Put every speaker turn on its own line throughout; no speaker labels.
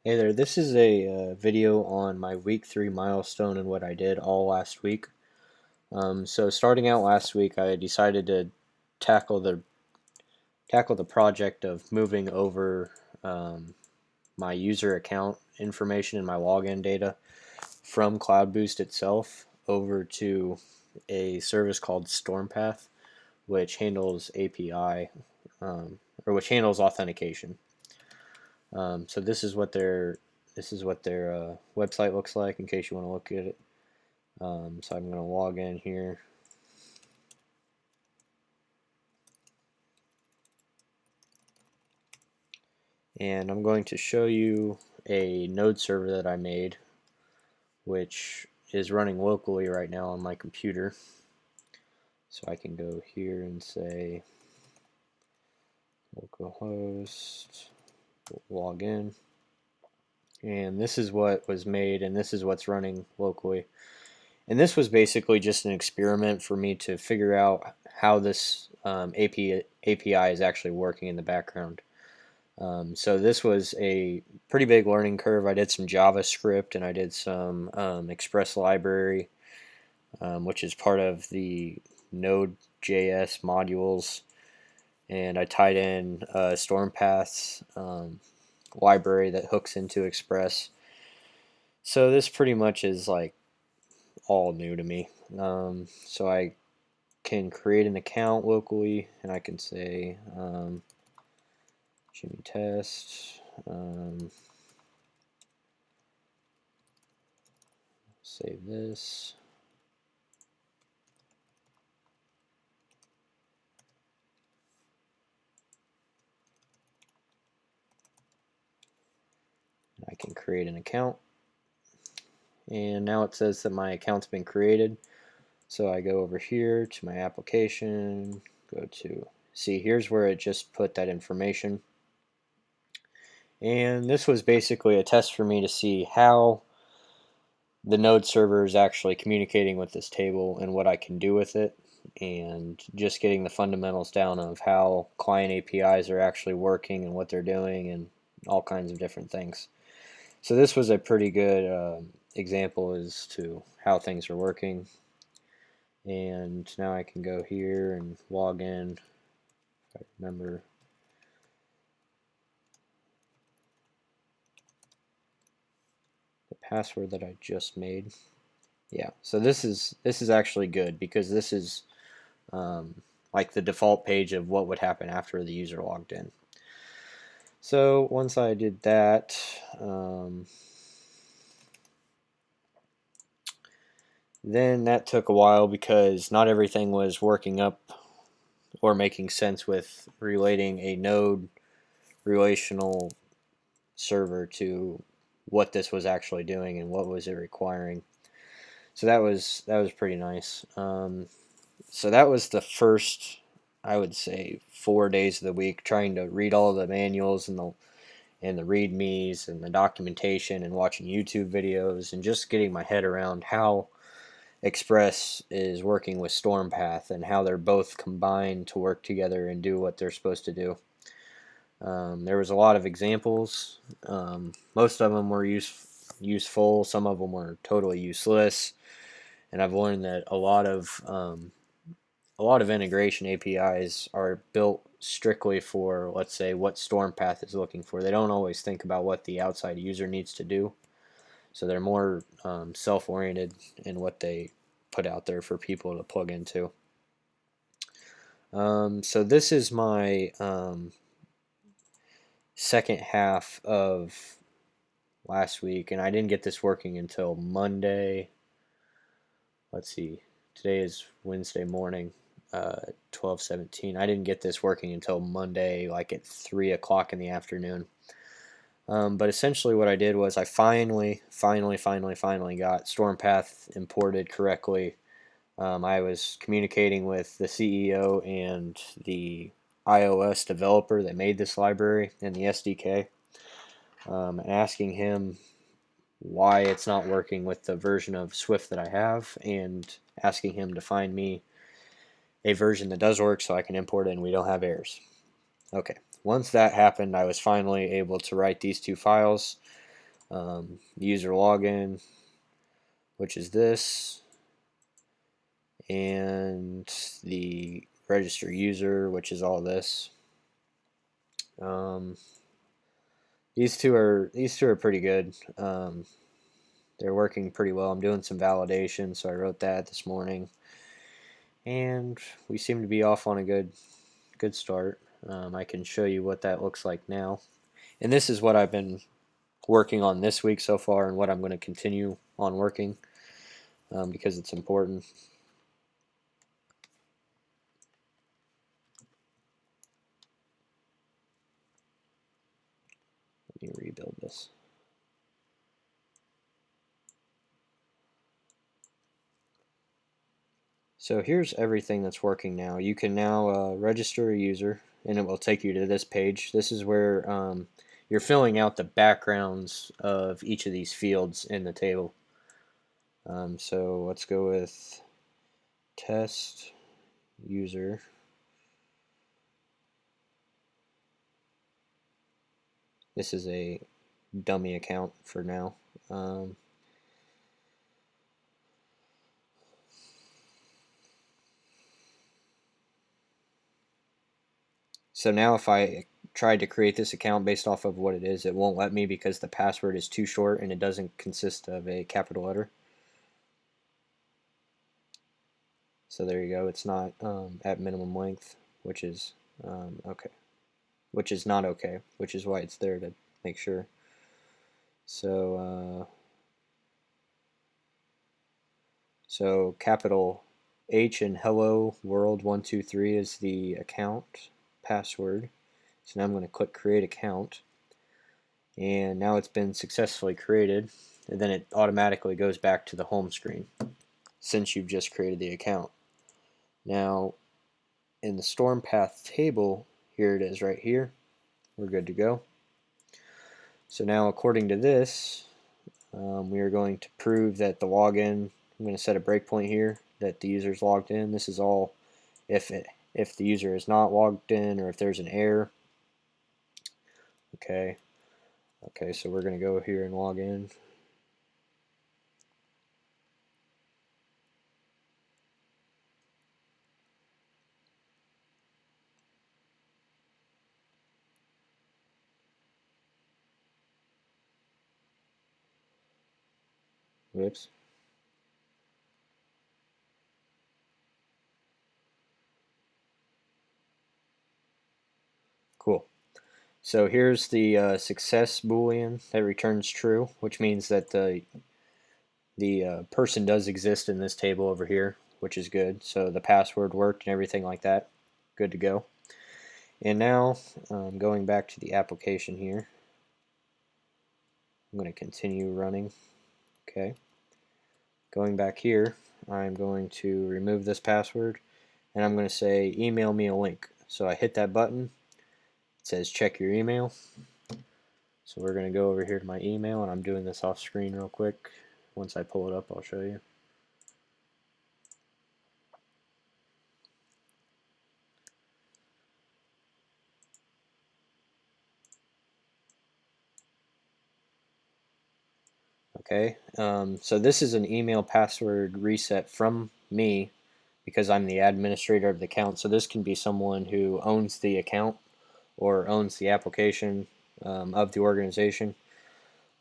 Hey there, this is a video on my week 3 milestone and what I did all last week. So starting out last week, I decided to tackle the tackle the project of moving over my user account information and my login data from CloudBoost itself over to a service called StormPath, which handles API or which handles authentication. So this is what their website looks like in case you want to look at it. So I'm going to log in here. And I'm going to show you a node server that I made, which is running locally right now on my computer. So I can go here and say localhost, log in. And this is what was made, and this is what's running locally. And this was basically just an experiment for me to figure out how this API is actually working in the background. So this was a pretty big learning curve. I did some JavaScript and I did some Express library, which is part of the Node.js modules. And I tied in StormPath's library that hooks into Express. So this pretty much is like all new to me. So I can create an account locally and I can say Jimmy Test, save this. I can create an account, and now it says that my account's been created. So I go over here to my application, go to see, here's where it just put that information. And this was basically a test for me to see how the node server is actually communicating with this table and what I can do with it, and just getting the fundamentals down of how client APIs are actually working and what they're doing and all kinds of different things. So this was a pretty good example as to how things are working. And now I can go here and log in, if I remember. The password that I just made. Yeah, so this is actually good because this is like the default page of what would happen after the user logged in. So once I did that, then that took a while because not everything was working up or making sense with relating a node relational server to what this was actually doing and what was it requiring. So that was pretty nice. So that was the first, I would say, 4 days of the week trying to read all the manuals and the readmes and the documentation and watching YouTube videos and just getting my head around how Express is working with StormPath and how they're both combined to work together and do what they're supposed to do. There was a lot of examples. Most of them were useful. Some of them were totally useless. And I've learned that a lot of integration APIs are built strictly for, let's say, what StormPath is looking for. They don't always think about what the outside user needs to do. So they're more self-oriented in what they put out there for people to plug into. So this is my second half of last week, and I didn't get this working until Monday. Let's see, today is Wednesday morning, 12:17. I didn't get this working until Monday, like at 3 o'clock in the afternoon. But essentially what I did was I finally got StormPath imported correctly. I was communicating with the CEO and the iOS developer that made this library and the SDK, asking him why it's not working with the version of Swift that I have, and asking him to find me a version that does work so I can import it and we don't have errors. Okay, once that happened, I was finally able to write these two files. user login, which is this, and the register user, which is all this. These two are pretty good. They're working pretty well. I'm doing some validation, so I wrote that this morning, and we seem to be off on a good start. I can show you what that looks like now, and this is what I've been working on this week so far, and what I'm going to continue on working because it's important. Let me rebuild this. So here's everything that's working now. You can now register a user, and it will take you to this page. This is where you're filling out the backgrounds of each of these fields in the table. So let's go with test user. This is a dummy account for now. So now if I tried to create this account based off of what it is, it won't let me because the password is too short and it doesn't consist of a capital letter. So there you go. It's not at minimum length, which is okay. Which is not okay, which is why it's there to make sure. So so capital H in hello world 123 is the account password. So now I'm going to click create account, and now it's been successfully created, and then it automatically goes back to the home screen since you've just created the account. Now in the storm path table, here it is right here. We're good to go. So now according to this, we are going to prove that the login, I'm going to set a breakpoint here that the user is logged in. This is all if the user is not logged in or if there's an error. Okay, so we're going to go here and log in. Whoops. Cool. So here's the success boolean that returns true, which means that the person does exist in this table over here, which is good. So the password worked and everything like that. Good to go. And now going back to the application here, I'm going to continue running. Okay. Going back here, I'm going to remove this password, and I'm going to say email me a link. So I hit that button. It says check your email. So we're going to go over here to my email, and I'm doing this off screen real quick. Once I pull it up, I'll show you. Okay, so this is an email password reset from me because I'm the administrator of the account. So this can be someone who owns the account or owns the application of the organization.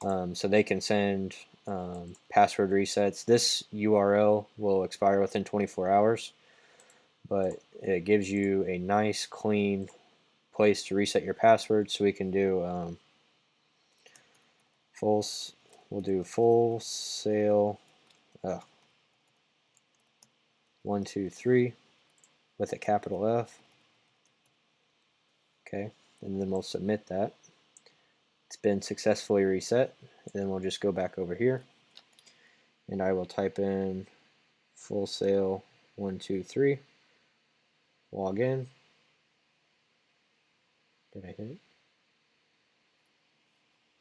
So they can send password resets. This URL will expire within 24 hours, but it gives you a nice clean place to reset your password. So we can do we'll do full sale 123 with a capital F. Okay, and then we'll submit that. It's been successfully reset, and then we'll just go back over here, and I will type in full sale 123, log in. Did I hit it?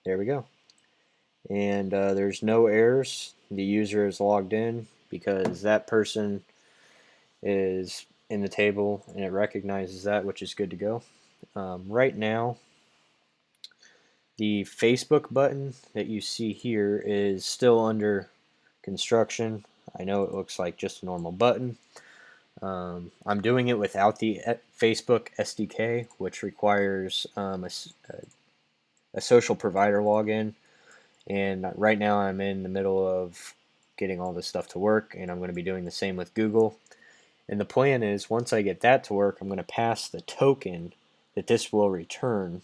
There we go. And there's no errors. The user is logged in because that person is in the table and it recognizes that, which is good to go. Right now, The Facebook button that you see here is still under construction. I know it looks like just a normal button. I'm doing it without the Facebook SDK, which requires a social provider login. And right now I'm in the middle of getting all this stuff to work, and I'm going to be doing the same with Google. And the plan is once I get that to work, I'm going to pass the token that this will return,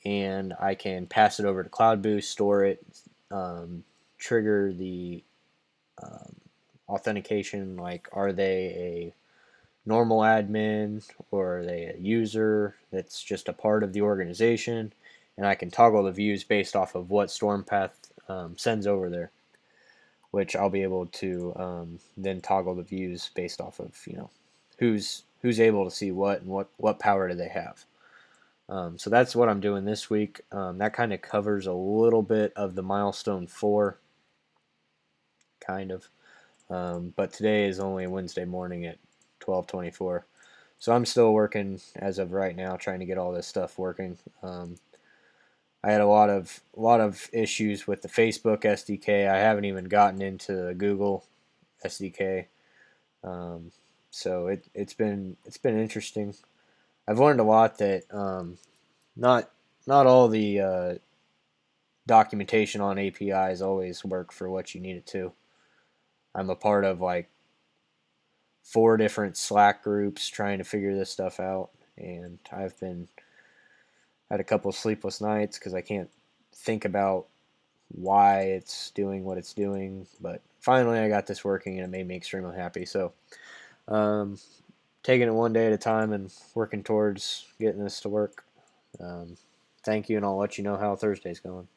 and I can pass it over to CloudBoost, store it, trigger the um, authentication, like are they a normal admin or are they a user that's just a part of the organization, and I can toggle the views based off of what StormPath sends over there, which I'll be able to then toggle the views based off of who's able to see what and what power do they have. So that's what I'm doing this week. That kind of covers a little bit of the milestone 4, kind of. But today is only Wednesday morning at 12:24. So I'm still working as of right now, trying to get all this stuff working. I had a lot of issues with the Facebook SDK. I haven't even gotten into the Google SDK. Um, so it's been interesting. I've learned a lot that not not all the documentation on APIs always work for what you need it to. I'm a part of like 4 different Slack groups trying to figure this stuff out, and I've been had a couple of sleepless nights because I can't think about why it's doing what it's doing. But finally, I got this working, and it made me extremely happy. So, um, taking it one day at a time and working towards getting this to work. Um, Thank you, and I'll let you know how Thursday's going.